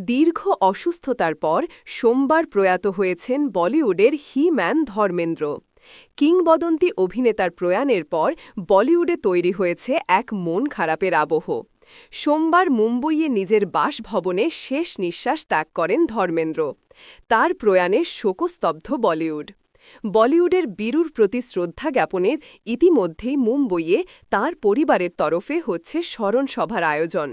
দীর্ঘ অসুস্থতার পর সোমবার প্রয়াত হয়েছেন বলিউডের হি-ম্যান ধর্মেন্দ্র। কিংবদন্তি অভিনেতার প্রয়াণের পর বলিউডে তৈরি হয়েছে এক মন খারাপের আবহ। সোমবার মুম্বইয়ে নিজের বাসভবনে শেষ নিঃশ্বাস ত্যাগ করেন ধর্মেন্দ্র। তার প্রয়াণে শোকস্তব্ধ বলিউড। বলিউডের বীরুর প্রতি শ্রদ্ধা জ্ঞাপনে ইতিমধ্যেই মুম্বইয়ে তার পরিবারের তরফে হচ্ছে স্মরণ সভার আয়োজন।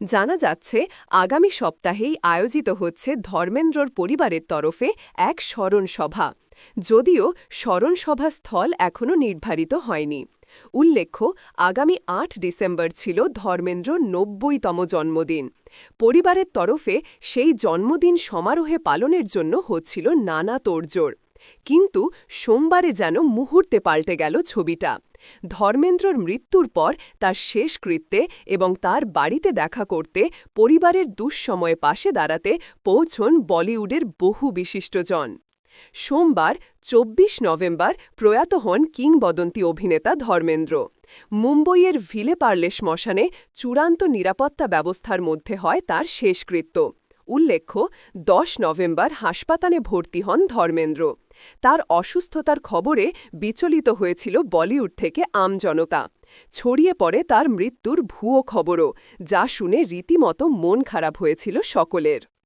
জানা যাচ্ছে আগামী সপ্তাহেই আয়োজিত হচ্ছে ধর্মেন্দ্রর পরিবারের তরফে এক স্মরণ সভা, যদিও স্মরণ সভা স্থল এখনও নির্ধারিত হয়নি। উল্লেখ্য, আগামী ৮ ডিসেম্বর ছিল ধর্মেন্দ্র ৯০তম জন্মদিন। পরিবারের তরফে সেই জন্মদিন সমারোহে পালনের জন্য হচ্ছিল নানা তোড়জোড়, কিন্তু সোমবারে যেন মুহূর্তে পাল্টে গেল ছবিটা। ধর্মেন্দ্রর মৃত্যুর পর তার শেষকৃত্যে এবং তার বাড়িতে দেখা করতে পরিবারের দুঃসময়ে পাশে দাঁড়াতে পৌঁছন বলিউডের বহু বিশিষ্টজন। সোমবার ২৪ নভেম্বর প্রয়াত হন কিংবদন্তি অভিনেতা ধর্মেন্দ্র। মুম্বইয়ের ভিলে পার্লে শ্মশানে চূড়ান্ত নিরাপত্তা ব্যবস্থার মধ্যে হয় তার শেষকৃত্য। উল্লেখ্য, ১০ নভেম্বর হাসপাতালে ভর্তি হন ধর্মেন্দ্র। তার অসুস্থতার খবরে বিচলিত হয়েছিল বলিউড থেকে আমজনতা। ছড়িয়ে পড়ে তার মৃত্যুর ভুয়ো খবরও, যা শুনে রীতিমতো মন খারাপ হয়েছিল সকলের।